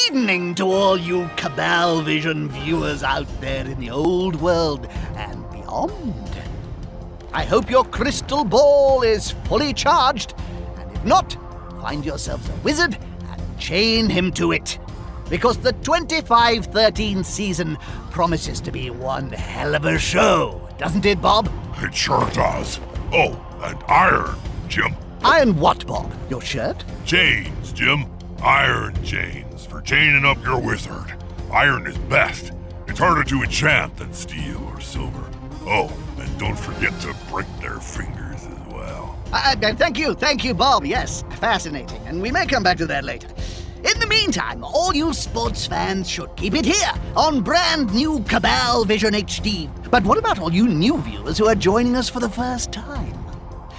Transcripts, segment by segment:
evening to all you Cabal Vision viewers out there in the old world and beyond. I hope your crystal ball is fully charged, and if not, find yourselves a wizard and chain him to it. Because the 25-13 season promises to be one hell of a show, doesn't it, Bob? It sure does. Oh, and iron, Jim. Iron what, Bob? Your shirt? Chains, Jim. Iron chains for chaining up your wizard. Iron is best. It's harder to enchant than steel or silver. Oh, and don't forget to break their fingers as well. Thank you, Bob. Yes, fascinating. And we may come back to that later. In the meantime, all you sports fans should keep it here on brand new Cabal Vision HD. But what about all you new viewers who are joining us for the first time?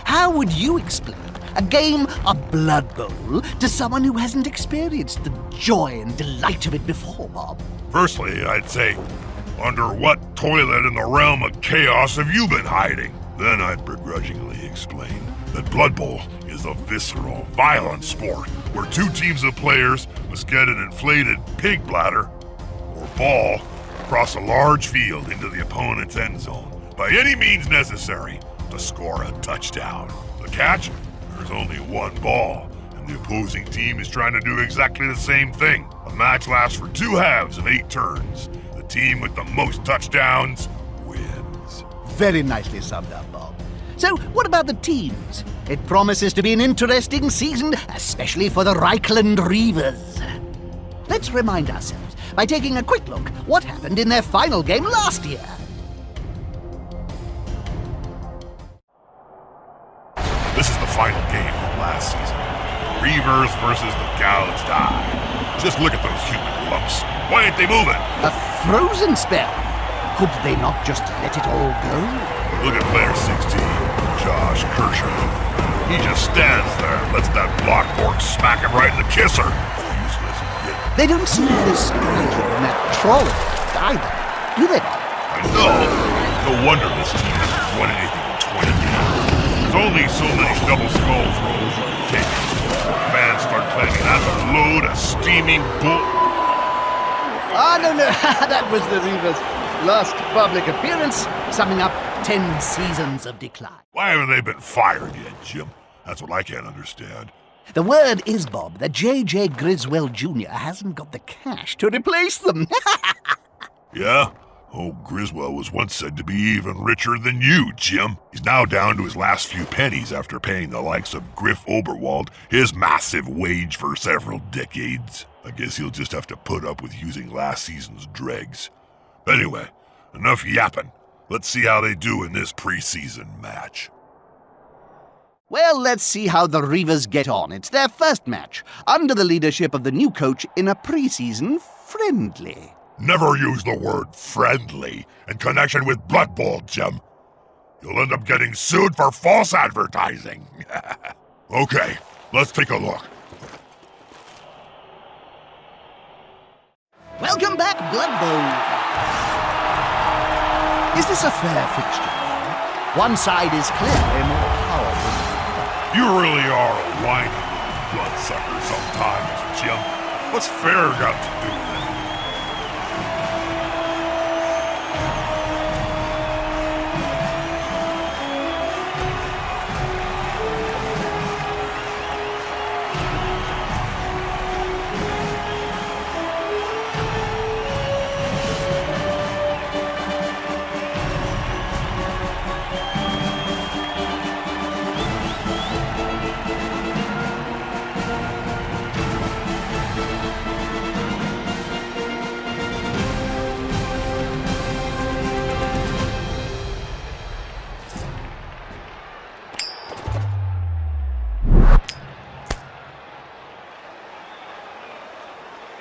How would you explain a game of Blood Bowl to someone who hasn't experienced the joy and delight of it before, Bob? Firstly, I'd say, under what toilet in the realm of chaos have you been hiding? Then I'd begrudgingly explain that Blood Bowl is a visceral, violent sport where two teams of players must get an inflated pig bladder or ball across a large field into the opponent's end zone by any means necessary to score a touchdown. The catch? There's only one ball, and the opposing team is trying to do exactly the same thing. The match lasts for 2 halves of 8 turns. The team with the most touchdowns wins. Very nicely summed up, Bob. So, what about the teams? It promises to be an interesting season, especially for the Reichland Reavers. Let's remind ourselves by taking a quick look what happened in their final game last year. This is the final game of last season. Reavers versus the Gouged Eye. Just look at those human lumps. Why ain't they moving? A frozen spell? Could they not just let it all go? Look at player 16, Josh Kershaw. He just stands there and lets that block orc smack him right in the kisser. Useless git. They don't seem as sprightly in that trolley either, do they? I know. No wonder this team hasn't won anything in 20 games. There's only so many double skull throws you can take. Fans start claiming that's a load of steaming bull. No, that was the Reavers' last public appearance, summing up 10 seasons of decline. Why haven't they been fired yet, Jim? That's what I can't understand. The word is, Bob, that J.J. Griswold Jr. hasn't got the cash to replace them. Yeah? Oh, Griswold was once said to be even richer than you, Jim. He's now down to his last few pennies after paying the likes of Griff Oberwald his massive wage for several decades. I guess he'll just have to put up with using last season's dregs. Anyway, enough yapping. Let's see how they do in this preseason match. Well, let's see how the Reavers get on. It's their first match, under the leadership of the new coach in a preseason friendly. Never use the word friendly in connection with Blood Bowl, Jim. You'll end up getting sued for false advertising. Okay, let's take a look. Welcome back, Blood Bowl. Is this a fair fixture? One side is clearly more powerful. You really are a whiny bloodsucker sometimes, Jim. What's fair got to do with it?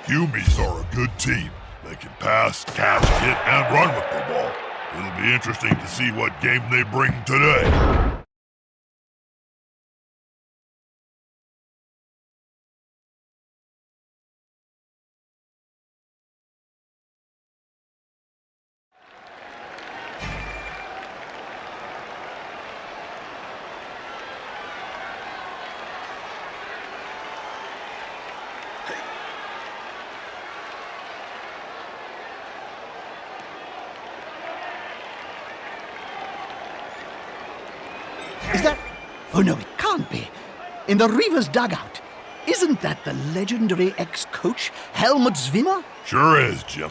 Humies are a good team. They can pass, catch, hit, and run with the ball. It'll be interesting to see what game they bring today. Oh no, it can't be. In the Reavers' dugout. Isn't that the legendary ex-coach, Helmut Zwimmer? Sure is, Jim.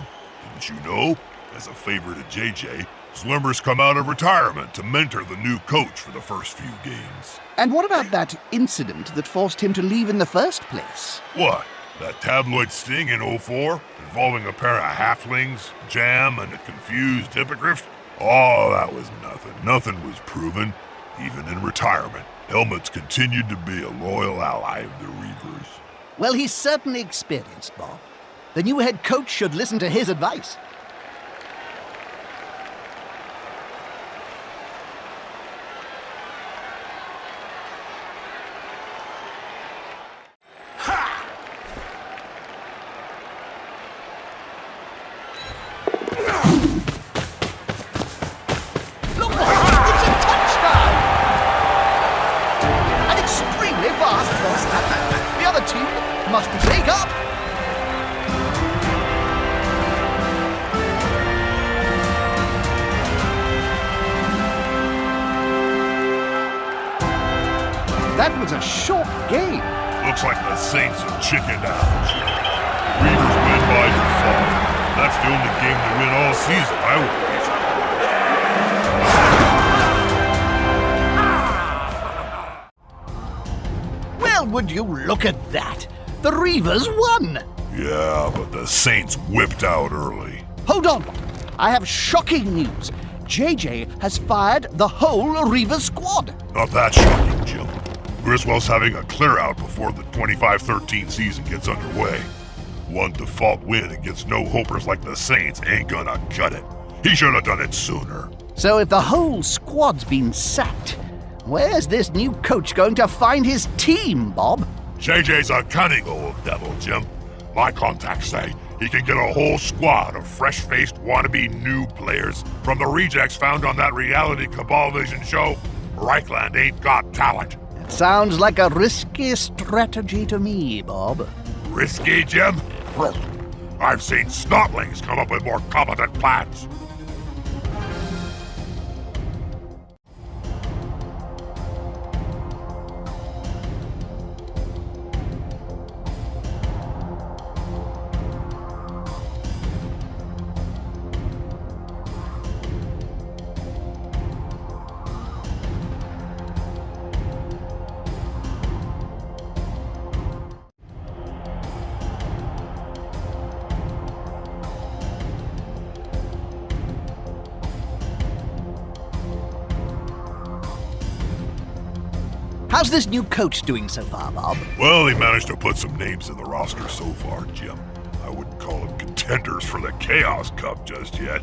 Didn't you know? As a favor to JJ, Zwimmer's come out of retirement to mentor the new coach for the first few games. And what about that incident that forced him to leave in the first place? What? That tabloid sting in '04 involving a pair of halflings, Jam, and a confused hippogriff? Oh, that was nothing. Nothing was proven, even in retirement. Helmut's continued to be a loyal ally of the Reavers. Well, he's certainly experienced, Bob. The new head coach should listen to his advice. Look, it's a touchdown! An extremely fast first attack. The other team must break up. That was a short game. Looks like the Saints have chickened out. Reavers win by default. That's the only game they win all season, I would wager. Well, would you look at that? The Reavers won! Yeah, but the Saints whipped out early. Hold on! I have shocking news. JJ has fired the whole Reavers squad. Not that shocking, Jim. Griswold's having a clear-out before the 25-13 season gets underway. One default win against no-hopers like the Saints ain't gonna cut it. He should have done it sooner. So if the whole squad's been sacked, where's this new coach going to find his team, Bob? JJ's a cunning old devil, Jim. My contacts say he can get a whole squad of fresh-faced wannabe new players from the rejects found on that reality Cabal Vision show. Reichland ain't got talent. It sounds like a risky strategy to me, Bob. Risky, Jim? I've seen snotlings come up with more competent plans. How's this new coach doing so far, Bob? Well, he managed to put some names in the roster so far, Jim. I wouldn't call them contenders for the Chaos Cup just yet.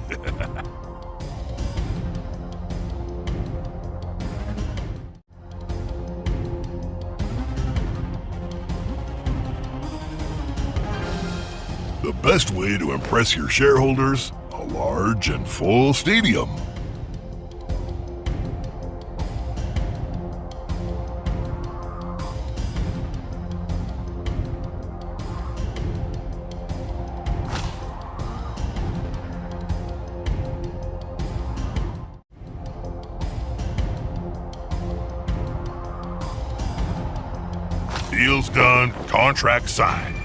The best way to impress your shareholders? A large and full stadium. Deal's done, contract signed.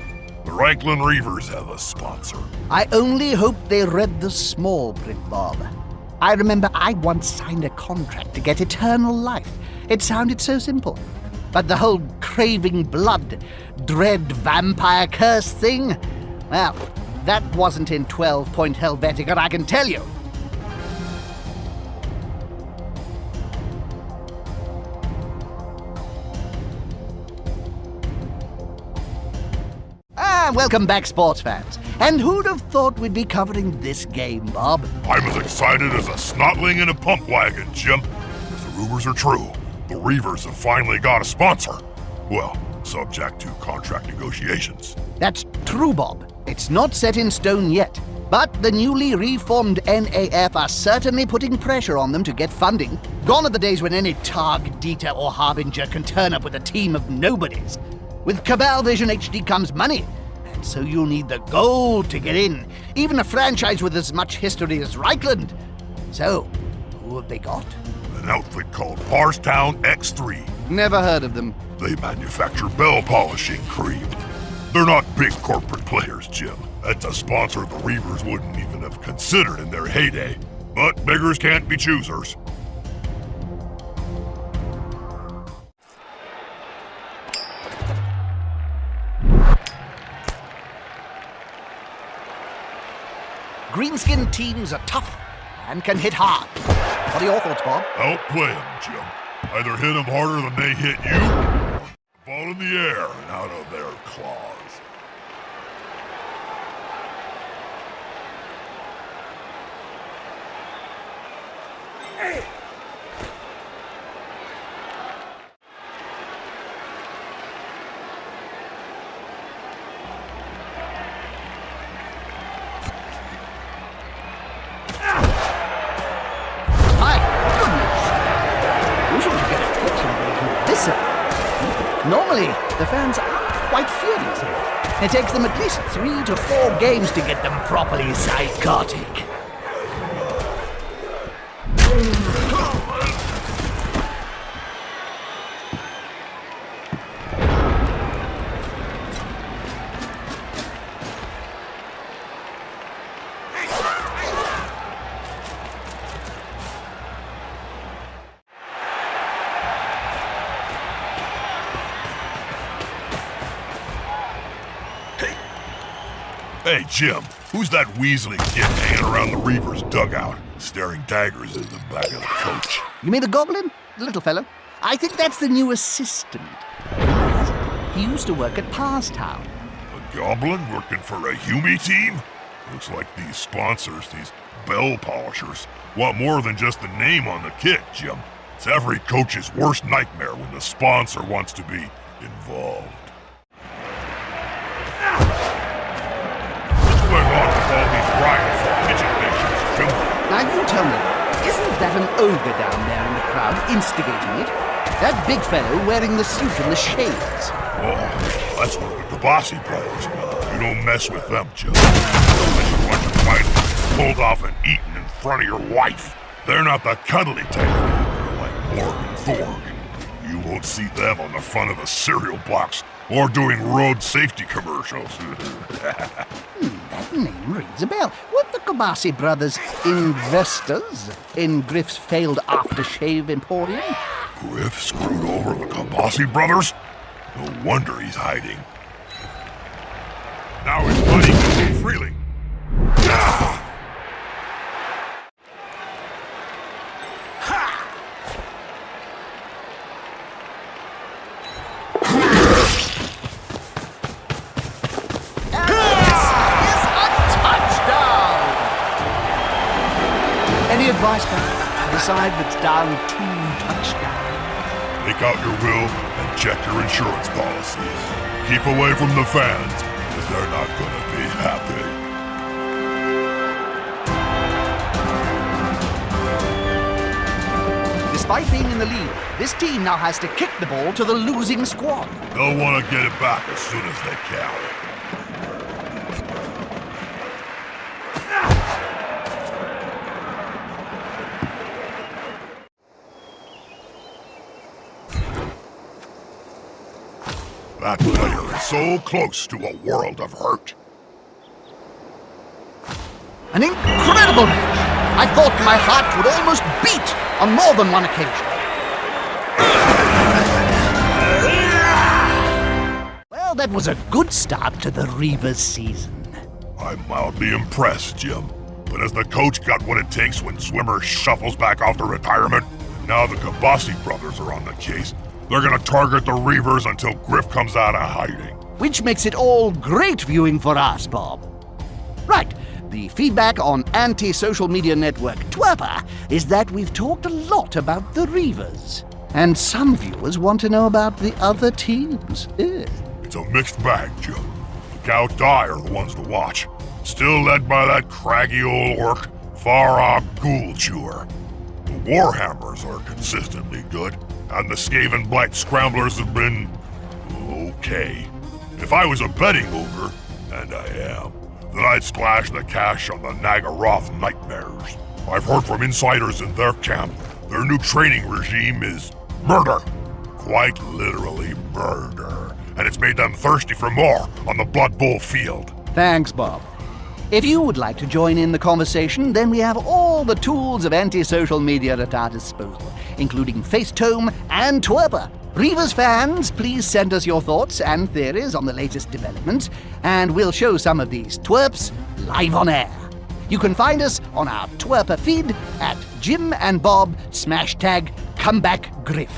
The Reichland Reavers have a sponsor. I only hope they read the small print, Bob. I remember I once signed a contract to get eternal life. It sounded so simple. But the whole craving blood, dread vampire curse thing, well, that wasn't in 12-point Helvetica, I can tell you. Welcome back, sports fans. And who'd have thought we'd be covering this game, Bob? I'm as excited as a snotling in a pump wagon, Jim. If the rumors are true, the Reavers have finally got a sponsor. Well, subject to contract negotiations. That's true, Bob. It's not set in stone yet. But the newly reformed NAF are certainly putting pressure on them to get funding. Gone are the days when any Targ, Dieter, or Harbinger can turn up with a team of nobodies. With Cabal Vision HD comes money. So you'll need the gold to get in, even a franchise with as much history as Reichland. So, who have they got? An outfit called Parstown X3. Never heard of them. They manufacture bell polishing cream. They're not big corporate players, Jim. That's a sponsor the Reavers wouldn't even have considered in their heyday. But beggars can't be choosers. Greenskin teams are tough and can hit hard. What are your thoughts, Bob? Outplay them, Jim. Either hit them harder than they hit you, or ball in the air and out of their claws. Normally, the fans are quite furious here. It takes them at least 3 to 4 games to get them properly psychotic. Hey, Jim, who's that Weasley kid hanging around the Reaver's dugout, staring daggers in the back of the coach? You mean the goblin? The little fellow? I think that's the new assistant. He used to work at Passtown. A goblin working for a Hume team? Looks like these sponsors, these bell polishers, want more than just the name on the kit, Jim. It's every coach's worst nightmare when the sponsor wants to be involved. What's going on with all these riots and kitchen pictures, Jim? Now you tell me, isn't that an ogre down there in the crowd instigating it? That big fellow wearing the suit and the shades. Oh, that's one of the Kabasi brothers. You don't mess with them, Jim. Unless you want your fight pulled off and eaten in front of your wife. They're not the cuddly type. They're like Morg and Thorg. You won't see them on the front of the cereal box or doing road safety commercials. That name rings a bell. Weren't the Kabasi brothers investors in Griff's failed aftershave emporium? Griff screwed over the Kabasi brothers? No wonder he's hiding. Now his money can move freely. Any advice, Ben? Decide if it's down 2 touchdowns. Take out your will and check your insurance policies. Keep away from the fans, because they're not gonna be happy. Despite being in the lead, this team now has to kick the ball to the losing squad. They'll want to get it back as soon as they can. That player is so close to a world of hurt. An incredible match! I thought my heart would almost beat on more than one occasion. Well, that was a good start to the Reavers season. I'm mildly impressed, Jim. But has the coach got what it takes when Swimmer shuffles back off to retirement? Now the Kabasi brothers are on the case. They're gonna target the Reavers until Griff comes out of hiding. Which makes it all great viewing for us, Bob. Right, the feedback on anti-social media network Twerper is that we've talked a lot about the Reavers. And some viewers want to know about the other teams. It's a mixed bag, Jim. The Gout Die are the ones to watch. Still led by that craggy old orc, Farah Ghoul Chewer. The Warhammers are consistently good. And the Skaven Blight Scramblers have been okay. If I was a betting ogre, and I am, then I'd splash the cash on the Nagaroth Nightmares. I've heard from insiders in their camp. Their new training regime is murder. quite literally murder. And it's made them thirsty for more on the Blood Bowl field. Thanks, Bob. If you would like to join in the conversation, then we have all the tools of anti-social media at our disposal, including Facetome and Twerper. Reavers fans, please send us your thoughts and theories on the latest developments, and we'll show some of these twerps live on air. You can find us on our Twerper feed at Jim and Bob #comebackgriff.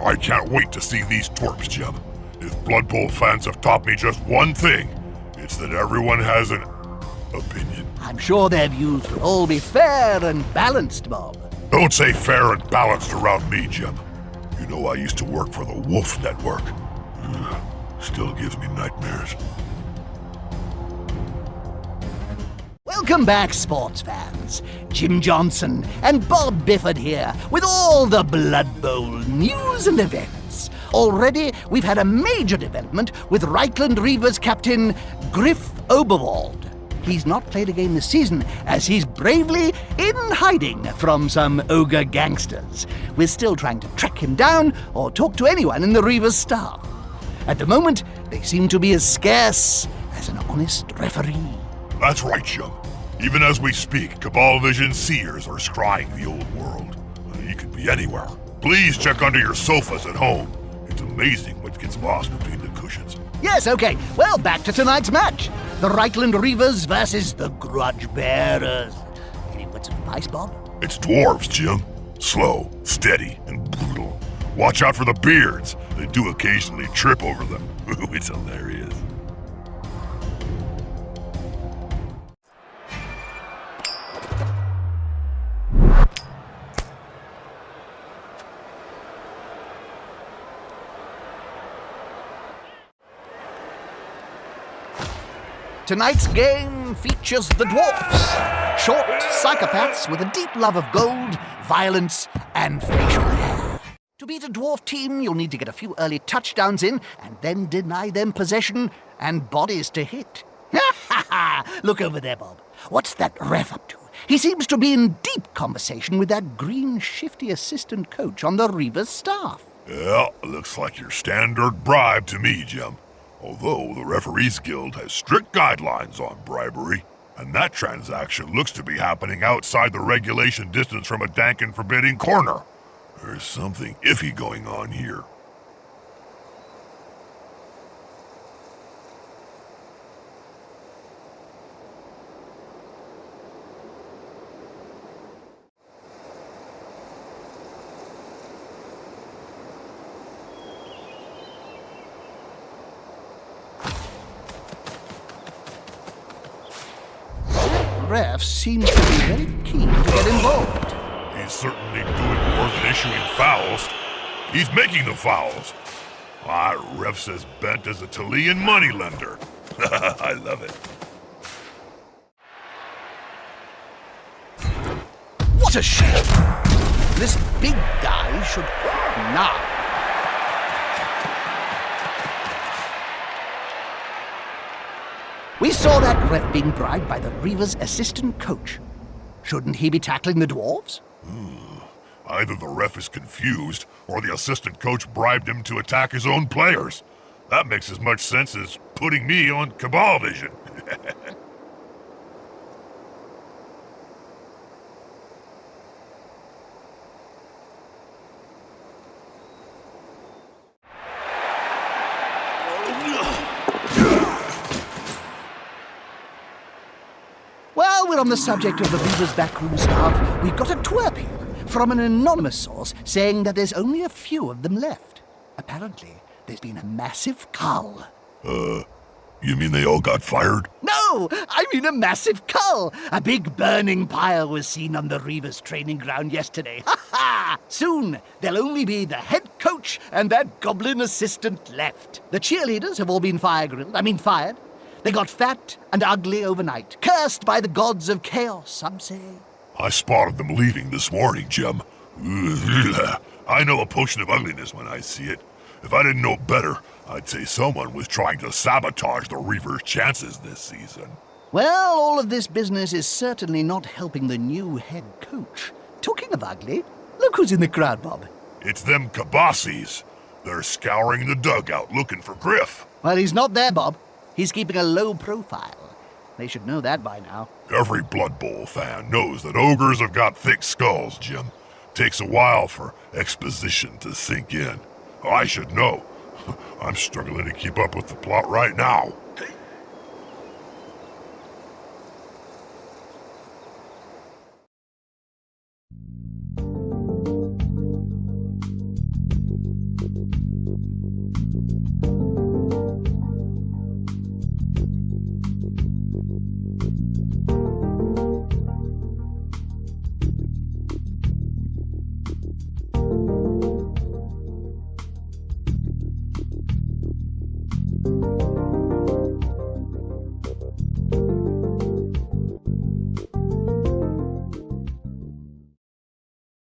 I can't wait to see these twerps, Jim. If Blood Bowl fans have taught me just one thing, it's that everyone has an opinion. I'm sure their views will all be fair and balanced, Bob. Don't say fair and balanced around me, Jim. You know I used to work for the Wolf Network. Still gives me nightmares. Welcome back, sports fans. Jim Johnson and Bob Bifford here with all the Blood Bowl news and events. Already, we've had a major development with Reichland Reavers captain Griff Oberwald. He's not played a game this season, as he's bravely in hiding from some ogre gangsters. We're still trying to track him down or talk to anyone in the Reavers staff. At the moment, they seem to be as scarce as an honest referee. That's right, Jim. Even as we speak, Cabal Vision seers are scrying the old world. He could be anywhere. Please check under your sofas at home. It's amazing what gets lost between the cushions. Yes, okay. Well, back to tonight's match. The Reichland Reavers versus the Grudge Bearers. Any words of advice, Bob? It's dwarves, Jim. Slow, steady, and brutal. Watch out for the beards. They do occasionally trip over them. It's hilarious. Tonight's game features the dwarfs. Short psychopaths with a deep love of gold, violence, and facial hair. To beat a dwarf team, you'll need to get a few early touchdowns in and then deny them possession and bodies to hit. Look over there, Bob. What's that ref up to? He seems to be in deep conversation with that green, shifty assistant coach on the Reavers staff. Yeah, looks like your standard bribe to me, Jim. Although the Referees Guild has strict guidelines on bribery, and that transaction looks to be happening outside the regulation distance from a dank and forbidding corner. There's something iffy going on here. Ref seems to be very keen to get involved. He's certainly doing more than issuing fouls. He's making the fouls. That ref's as bent as a Tamiil moneylender. I love it. What a shame! This big guy should... Now. We saw that ref being bribed by the Reavers' assistant coach. Shouldn't he be tackling the dwarves? Either the ref is confused, or the assistant coach bribed him to attack his own players. That makes as much sense as putting me on Cabal Vision. While we're on the subject of the Reavers' backroom staff, we've got a twerp here from an anonymous source saying that there's only a few of them left. Apparently, there's been a massive cull. You mean they all got fired? No, I mean a massive cull. A big burning pile was seen on the Reavers' training ground yesterday. Ha ha! Soon, there'll only be the head coach and that goblin assistant left. The cheerleaders have all been fired. They got fat and ugly overnight, cursed by the gods of chaos, some say. I spotted them leaving this morning, Jim. I know a potion of ugliness when I see it. If I didn't know better, I'd say someone was trying to sabotage the Reavers' chances this season. Well, all of this business is certainly not helping the new head coach. Talking of ugly, look who's in the crowd, Bob. It's them Kabassis. They're scouring the dugout looking for Griff. Well, he's not there, Bob. He's keeping a low profile. They should know that by now. Every Blood Bowl fan knows that ogres have got thick skulls, Jim. Takes a while for exposition to sink in. I should know. I'm struggling to keep up with the plot right now.